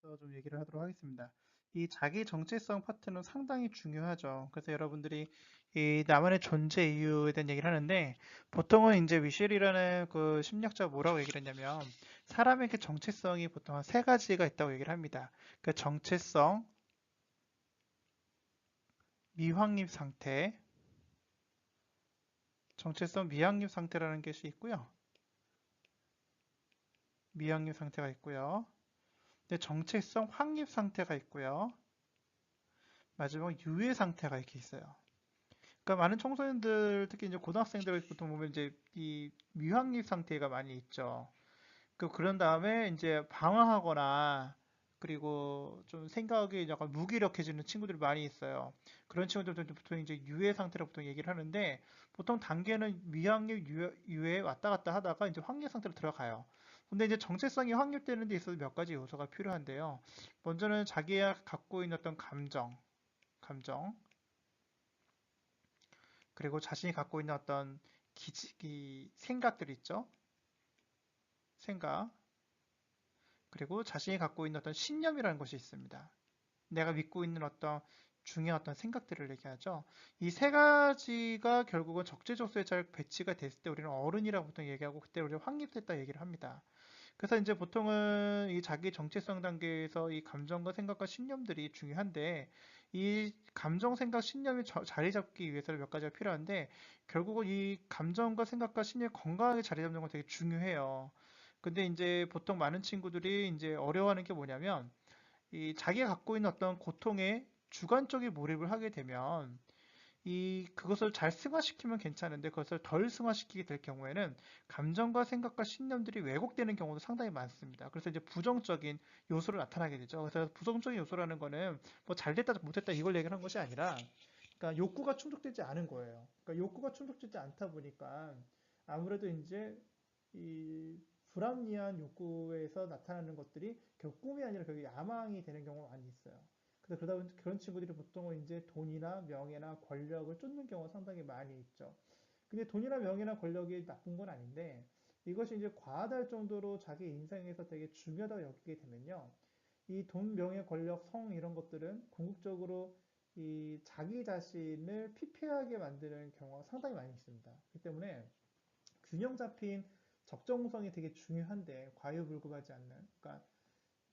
대해서 좀 얘기를 하도록 하겠습니다. 이 자기 정체성 파트는 상당히 중요하죠. 그래서 여러분들이 이 나만의 존재 이유에 대한 얘기를 하는데 보통은 이제 위셸이라는 그 심리학자가 뭐라고 얘기를 했냐면 사람에게 정체성이 보통 한 세 가지가 있다고 얘기를 합니다. 그 정체성, 미확립 상태, 정체성 미확립 상태라는 것이 있고요. 미확립 상태가 있고요. 네, 정체성 확립 상태가 있고요. 마지막 유예 상태가 이렇게 있어요. 그러니까 많은 청소년들, 특히 이제 고등학생들 보통 보면 이제 이 미확립 상태가 많이 있죠. 그런 다음에 이제 방황하거나 그리고 좀 생각이 약간 무기력해지는 친구들이 많이 있어요. 그런 친구들도 보통 이제 유예 상태라고 보통 얘기를 하는데 보통 단계는 미확립, 유예 왔다 갔다 하다가 이제 확립 상태로 들어가요. 근데 이제 정체성이 확립되는 데 있어서 몇 가지 요소가 필요한데요. 먼저는 자기가 갖고 있는 어떤 감정, 그리고 자신이 갖고 있는 어떤 생각들 있죠? 생각. 그리고 자신이 갖고 있는 어떤 신념이라는 것이 있습니다. 내가 믿고 있는 어떤 중요한 어떤 생각들을 얘기하죠. 이 세 가지가 결국은 적재적소에 잘 배치가 됐을 때 우리는 어른이라고 보통 얘기하고 그때 우리가 확립됐다 얘기를 합니다. 그래서 이제 보통은 이 자기 정체성 단계에서 이 감정과 생각과 신념들이 중요한데 이 감정, 생각, 신념이 자리 잡기 위해서는 몇 가지가 필요한데 결국은 이 감정과 생각과 신념이 건강하게 자리 잡는 건 되게 중요해요. 근데 이제 보통 많은 친구들이 이제 어려워하는 게 뭐냐면 이 자기가 갖고 있는 어떤 고통에 주관적인 몰입을 하게 되면 이 그것을 잘 승화시키면 괜찮은데 그것을 덜 승화시키게 될 경우에는 감정과 생각과 신념들이 왜곡되는 경우도 상당히 많습니다. 그래서 이제 부정적인 요소로 나타나게 되죠. 그래서 부정적인 요소라는 거는 뭐 잘됐다 못했다 이걸 얘기하는 것이 아니라 그러니까 욕구가 충족되지 않은 거예요. 그러니까 욕구가 충족되지 않다 보니까 아무래도 이제 이 불합리한 욕구에서 나타나는 것들이 결국 꿈이 아니라 결국 야망이 되는 경우가 많이 있어요. 그래서 그러다 보니 그런 친구들이 보통은 이제 돈이나 명예나 권력을 쫓는 경우가 상당히 많이 있죠. 근데 돈이나 명예나 권력이 나쁜 건 아닌데 이것이 이제 과하다 정도로 자기 인생에서 되게 중요하다고 여기게 되면요. 이 돈, 명예, 권력, 성 이런 것들은 궁극적으로 이 자기 자신을 피폐하게 만드는 경우가 상당히 많이 있습니다. 그렇기 때문에 균형 잡힌 적정성이 되게 중요한데 과유불급하지 않는, 그러니까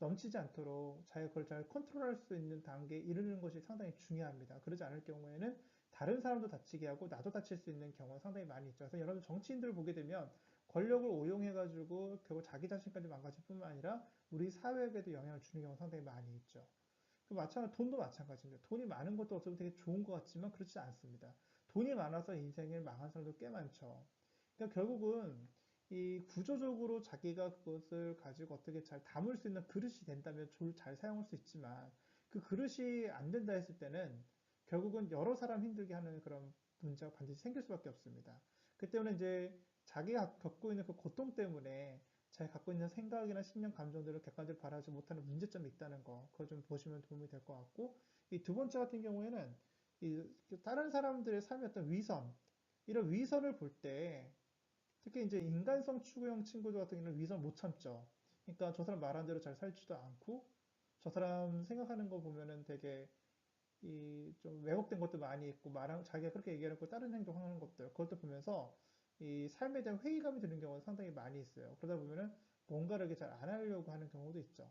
넘치지 않도록 자기가 그걸 잘 컨트롤할 수 있는 단계에 이르는 것이 상당히 중요합니다. 그러지 않을 경우에는 다른 사람도 다치게 하고 나도 다칠 수 있는 경우가 상당히 많이 있죠. 그래서 여러분 정치인들 보게 되면 권력을 오용해가지고 결국 자기 자신까지 망가질 뿐만 아니라 우리 사회에도 영향을 주는 경우가 상당히 많이 있죠. 그 마찬가지, 돈도 마찬가지입니다. 돈이 많은 것도 어쩌면 되게 좋은 것 같지만 그렇지 않습니다. 돈이 많아서 인생을 망한 사람도 꽤 많죠. 그러니까 결국은 이 구조적으로 자기가 그것을 가지고 어떻게 잘 담을 수 있는 그릇이 된다면 잘 사용할 수 있지만 그 그릇이 안 된다 했을 때는 결국은 여러 사람 힘들게 하는 그런 문제가 반드시 생길 수밖에 없습니다. 그 때문에 이제 자기가 겪고 있는 그 고통 때문에 자기가 갖고 있는 생각이나 신념, 감정들을 객관적으로 바라지 못하는 문제점이 있다는 거, 그거 좀 보시면 도움이 될 것 같고, 이 두 번째 같은 경우에는 이 다른 사람들의 삶의 어떤 위선, 이런 위선을 볼 때, 특히 이제 인간성 추구형 친구들 같은 경우는 위선 못 참죠. 그러니까 저 사람 말한 대로 잘 살지도 않고, 저 사람 생각하는 거 보면은 되게 이 좀 왜곡된 것도 많이 있고 자기가 그렇게 얘기해놓고 다른 행동하는 것들 그것도 보면서 이 삶에 대한 회의감이 드는 경우가 상당히 많이 있어요. 그러다 보면은 뭔가를 이렇게 잘 안 하려고 하는 경우도 있죠.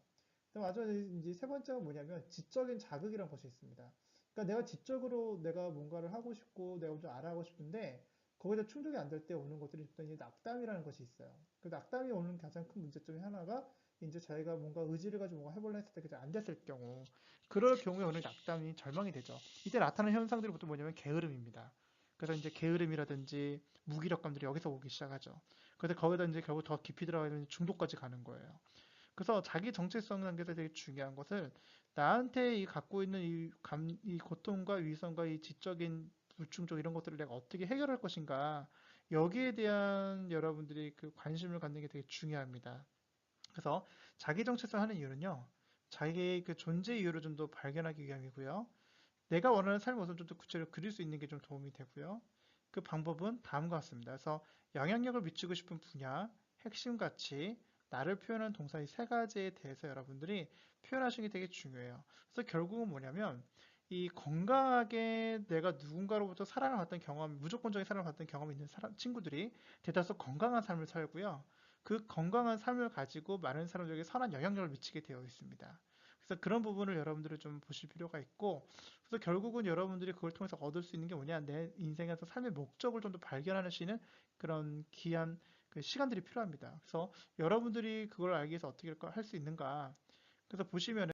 또 마지막에 이제 세 번째가 뭐냐면 지적인 자극이라는 것이 있습니다. 그러니까 내가 지적으로 내가 뭔가를 하고 싶고 내가 좀 알아가고 싶은데 거기에 다 충족이 안 될 때 오는 것들이 보통 이제 낙담이라는 것이 있어요. 그 낙담이 오는 가장 큰 문제점이 하나가 이제 자기가 뭔가 의지를 가지고 뭔가 해보려 했을 때 그게 안 됐을 경우 그럴 경우에 오는 낙담이 절망이 되죠. 이때 나타나는 현상들이 보통 뭐냐면 게으름입니다. 그래서 이제 게으름이라든지 무기력감들이 여기서 오기 시작하죠. 그래서 거기다 이제 결국 더 깊이 들어가면 중독까지 가는 거예요. 그래서 자기 정체성 단계에서 되게 중요한 것을 나한테 이 갖고 있는 이 고통과 위선과 이 지적인 불충족 이런 것들을 내가 어떻게 해결할 것인가 여기에 대한 여러분들이 그 관심을 갖는 게 되게 중요합니다. 그래서 자기 정체성 하는 이유는요. 자기의 그 존재 이유를 좀 더 발견하기 위함이고요. 내가 원하는 삶의 모습을 좀 더 구체적으로 그릴 수 있는 게 좀 도움이 되고요. 그 방법은 다음과 같습니다. 그래서 영향력을 미치고 싶은 분야, 핵심 가치, 나를 표현하는 동사 이 세 가지에 대해서 여러분들이 표현하시는 게 되게 중요해요. 그래서 결국은 뭐냐면 이 건강하게 내가 누군가로부터 사랑을 받던 경험, 무조건적인 사랑을 받던 경험이 있는 친구들이 대다수 건강한 삶을 살고요. 그 건강한 삶을 가지고 많은 사람들에게 선한 영향력을 미치게 되어 있습니다. 그래서 그런 부분을 여러분들이 좀 보실 필요가 있고, 그래서 결국은 여러분들이 그걸 통해서 얻을 수 있는 게 뭐냐, 내 인생에서 삶의 목적을 좀 더 발견하시는 그런 귀한 그 시간들이 필요합니다. 그래서 여러분들이 그걸 알기 위해서 어떻게 할 수 있는가? 그래서 보시면은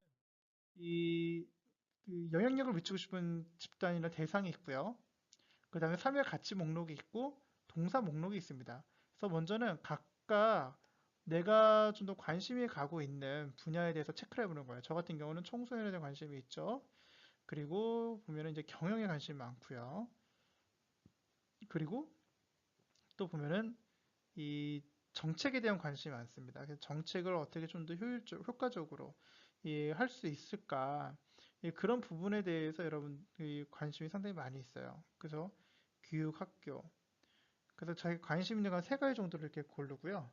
이 그 영향력을 미치고 싶은 집단이나 대상이 있고요. 그 다음에 삶의 가치 목록이 있고 동사 목록이 있습니다. 그래서 먼저는 각각 내가 좀 더 관심이 가고 있는 분야에 대해서 체크를 해보는 거예요. 저 같은 경우는 청소년에 대한 관심이 있죠. 그리고 보면은 이제 경영에 관심이 많고요. 그리고 또 보면은 이 정책에 대한 관심이 많습니다. 그래서 정책을 어떻게 좀 더 효과적으로 할 수 있을까? 그런 부분에 대해서 여러분 관심이 상당히 많이 있어요. 그래서 교육, 학교. 그래서 자기 관심 있는 건 세 가지 정도를 이렇게 고르고요.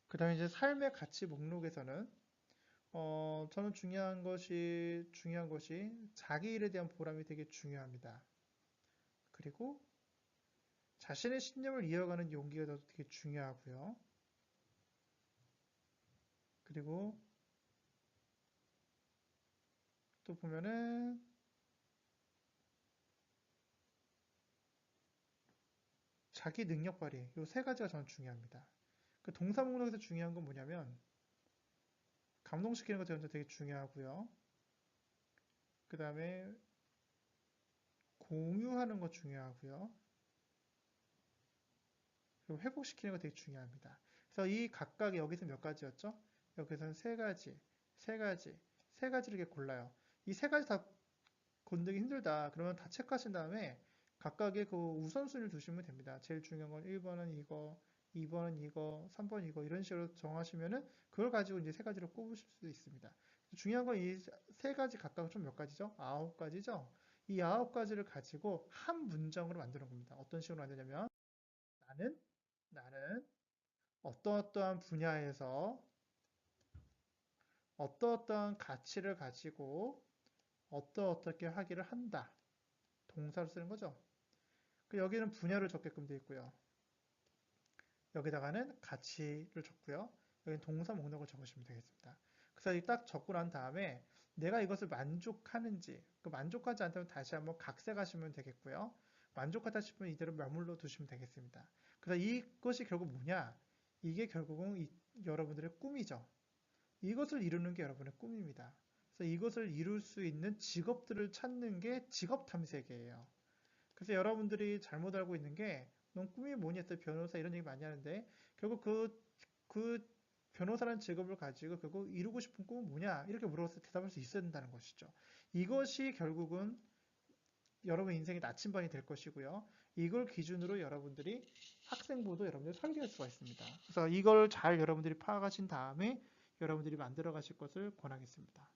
그 다음에 이제 삶의 가치 목록에서는 저는 중요한 것이 자기 일에 대한 보람이 되게 중요합니다. 그리고 자신의 신념을 이어가는 용기가 되게 중요하고요. 그리고 또 보면은 자기 능력 발휘, 이 세 가지가 저는 중요합니다. 그 동사 목록에서 중요한 건 뭐냐면 감동시키는 것 저는 되게 중요하고요. 그 다음에 공유하는 거 중요하고요. 그리고 회복시키는 거 되게 중요합니다. 그래서 이 각각 여기서 몇 가지였죠? 여기서는 세 가지, 세 가지, 세 가지를 이렇게 골라요. 이 세 가지 다 건드기 힘들다. 그러면 다 체크하신 다음에 각각의 그 우선순위를 두시면 됩니다. 제일 중요한 건 1번은 이거, 2번은 이거, 3번 이거 이런 식으로 정하시면은 그걸 가지고 이제 세 가지를 꼽으실 수 있습니다. 중요한 건 이 세 가지 각각 좀 몇 가지죠? 9가지죠? 이 9가지를 가지고 한 문장으로 만드는 겁니다. 어떤 식으로 만드냐면 나는 어떠어떠한 분야에서 어떠어떠한 가치를 가지고 어떻게 하기를 한다. 동사를 쓰는 거죠. 여기는 분야를 적게끔 되어 있고요. 여기다가는 가치를 적고요. 여기는 동사 목록을 적으시면 되겠습니다. 그래서 딱 적고 난 다음에 내가 이것을 만족하는지, 만족하지 않다면 다시 한번 각색하시면 되겠고요. 만족하다 싶으면 이대로 머물러 두시면 되겠습니다. 그래서 이것이 결국 뭐냐? 이게 결국은 여러분들의 꿈이죠. 이것을 이루는 게 여러분의 꿈입니다. 그래서 이것을 이룰 수 있는 직업들을 찾는 게 직업 탐색이에요. 그래서 여러분들이 잘못 알고 있는 게, 넌 꿈이 뭐니 했을 때 변호사 이런 얘기 많이 하는데, 결국 그 변호사라는 직업을 가지고 결국 이루고 싶은 꿈은 뭐냐? 이렇게 물어봤을 때 대답할 수 있어야 된다는 것이죠. 이것이 결국은 여러분 인생의 나침반이 될 것이고요. 이걸 기준으로 여러분들이 학생부도 여러분들이 설계할 수가 있습니다. 그래서 이걸 잘 여러분들이 파악하신 다음에 여러분들이 만들어 가실 것을 권하겠습니다.